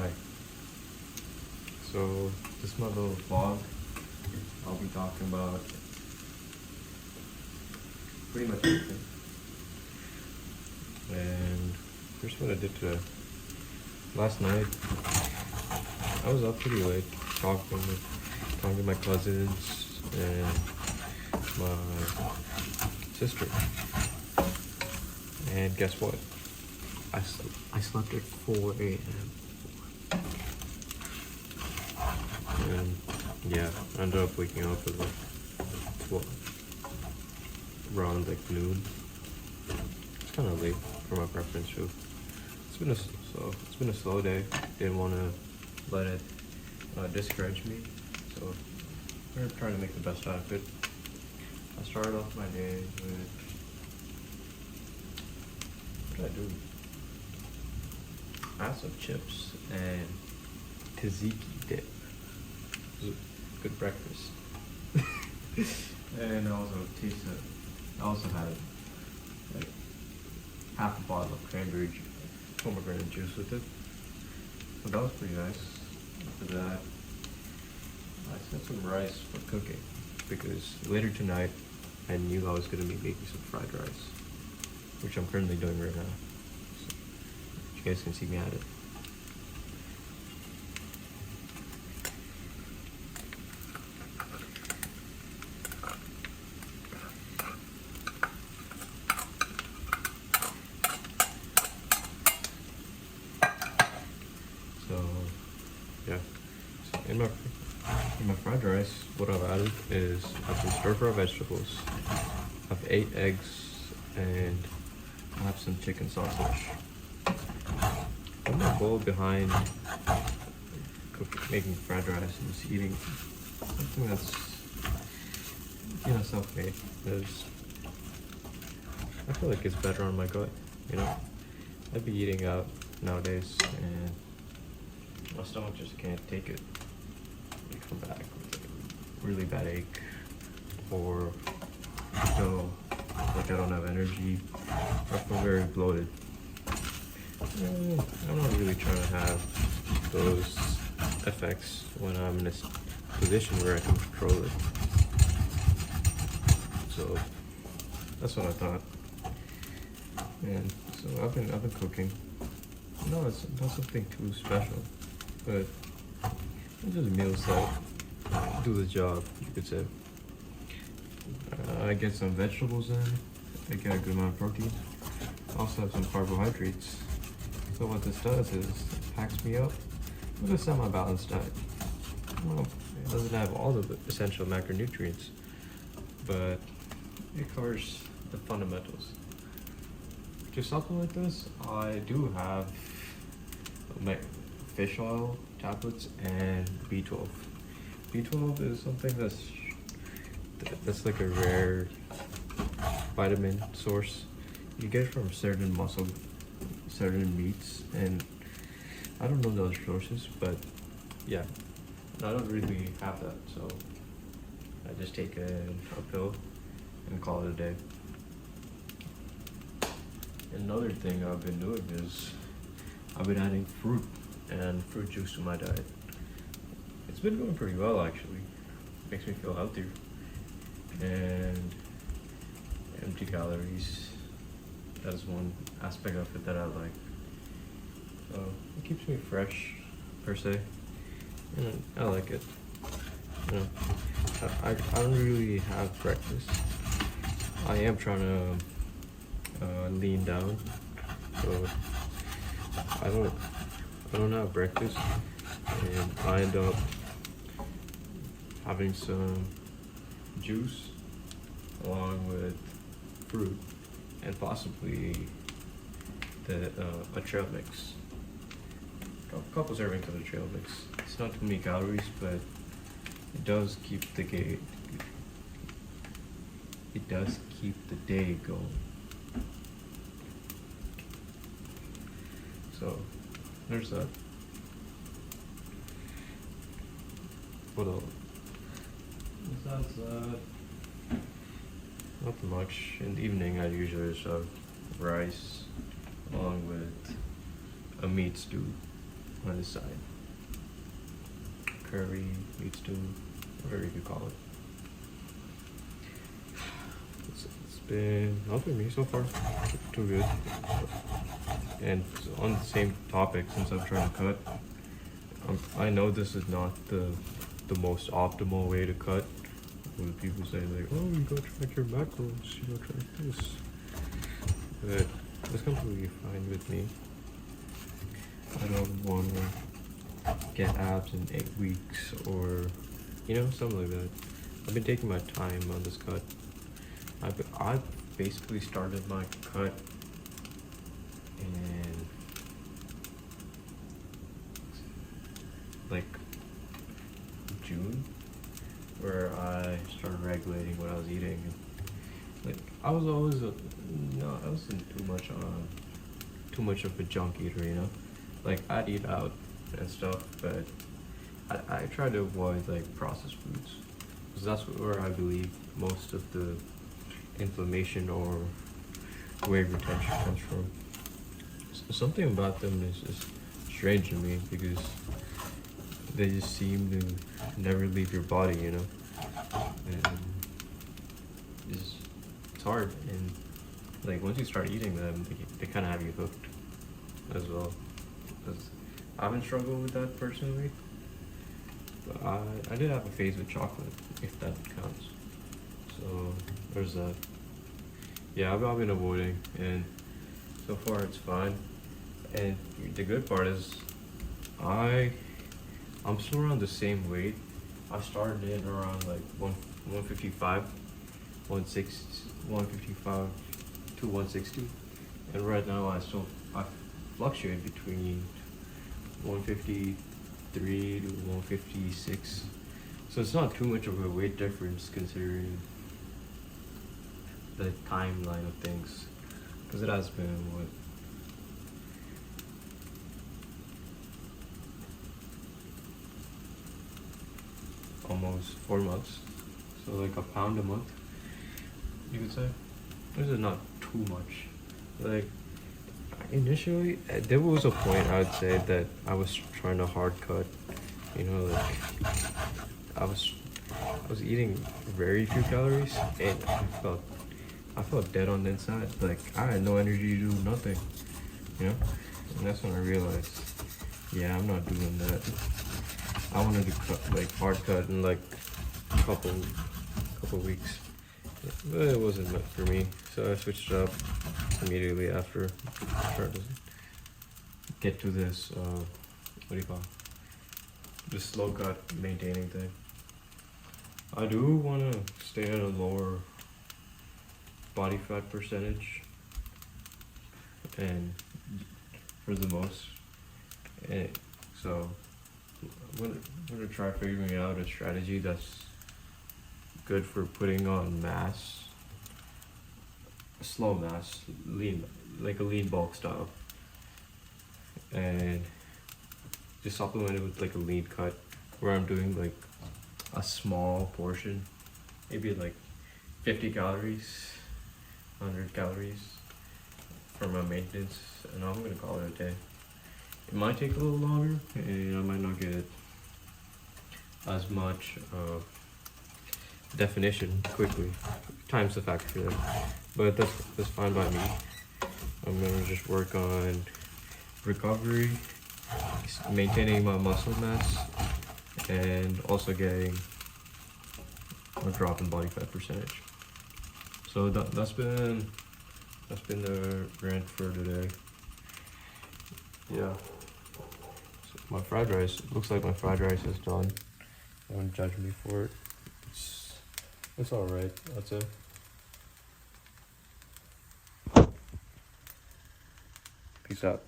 Hi. So this is my little vlog. I'll be talking about pretty much everything. And here's what I did today. Last night I was up pretty late talking to my cousins and my sister. And guess what? I slept at 4 a.m. And yeah, I ended up waking up at like around like noon. It's kind of late for my preference too. It's been a slow day. Didn't want to let it discourage me, so we're trying to make the best out of it. I started off my day with, what did I do? I had some chips and tzatziki dip. It was a good breakfast. And I also had like half a bottle of pomegranate juice with it. So that was pretty nice. After that, I set some rice for cooking because later tonight I knew I was going to be making some fried rice, which I'm currently doing right now. So you guys can see me at it. So yeah, so in my fried rice, what I've added is I have some stir-fry vegetables, I have 8 eggs, and I have some chicken sausage. I'm my goal behind making fried rice and just eating something that's self-made. Because I feel like it's better on my gut. I'd be eating out nowadays and my stomach just can't take it. I come back with like a really bad ache, or I feel like I don't have energy, or I feel very bloated. I'm not really trying to have those effects when I'm in a position where I can control it. So that's what I thought. And so I've been cooking. No, it's not something too special, but it's just meals that do the job, you could say. I get some vegetables in, I get a good amount of protein. I also have some carbohydrates. So what this does is it packs me up with a semi-balanced diet. Well, it doesn't have all the essential macronutrients, but it covers the fundamentals. To supplement this, I do have fish oil tablets and B12. B12 is something that's like a rare vitamin source. You get it from certain meats, and I don't know those sources, but yeah, I don't really have that, so I just take a pill and call it a day. Another thing I've been doing is I've been adding fruit and fruit juice to my diet. It's been going pretty well, actually. Makes me feel healthier and empty calories. That's one aspect of it that I like. So it keeps me fresh, per se, and I like it. I don't really have breakfast. I am trying to lean down, so I don't have breakfast, and I end up having some juice along with fruit and possibly a trail mix. A couple servings of the trail mix. It's not too many calories, but it does keep the day going. So there's that. What else? Besides that, nothing much. In the evening, I usually just have rice along with a meat stew. on this side. Curry, meat stew, whatever you could call it. It's been helping me so far. Too good. And on the same topic, since I'm trying to cut, I know this is not the most optimal way to cut. When people say like, oh, you gotta track your macros, you gotta track this. But it's completely fine with me. I don't want to get abs in 8 weeks or, something like that. I've been taking my time on this cut. I've basically started my cut in like June, where I started regulating what I was eating. Like I was always I wasn't too much of a junk eater, Like I'd eat out and stuff, but I try to avoid like processed foods, because that's where I believe most of the inflammation or weight retention comes from. Something about them is just strange to me, because they just seem to never leave your body, and it's hard. And like once you start eating them, they kind of have you hooked as well. Because I haven't struggled with that personally, but I did have a phase with chocolate, if that counts. So there's that. Yeah, I've been avoiding, and so far it's fine. And the good part is, I'm still around the same weight. I started in around like 155, 155 to 160, and right now I fluctuate between 153 to 156. So it's not too much of a weight difference considering the timeline of things, because it has been almost 4 months, so like a pound a month, you could say. This is not too much. Like initially, there was a point I'd say that I was trying to hard cut. Like I was eating very few calories, and I felt dead on the inside. Like I had no energy to do nothing, And that's when I realized, yeah, I'm not doing that. I wanted to cut, like hard cut in like a couple weeks, but it wasn't meant for me. So I switched it up immediately after I started to get to this, this slow cut maintaining thing. I do want to stay at a lower body fat percentage, and for the most, and so I'm gonna try figuring out a strategy that's good for putting on mass, slow mass, lean, like a lean bulk style, and just supplement it with like a lean cut, where I'm doing like a small portion, maybe like 50 calories, 100 calories for my maintenance, and I'm gonna call it a day. It might take a little longer, and I might not get as much definition quickly. Time's the factor there, but that's fine by me. I'm gonna just work on recovery, maintaining my muscle mass, and also getting a drop in body fat percentage. So that's been the rant for today. Yeah. So my fried rice, looks like my fried rice is done. Don't judge me for it. It's alright, that's it. Peace out.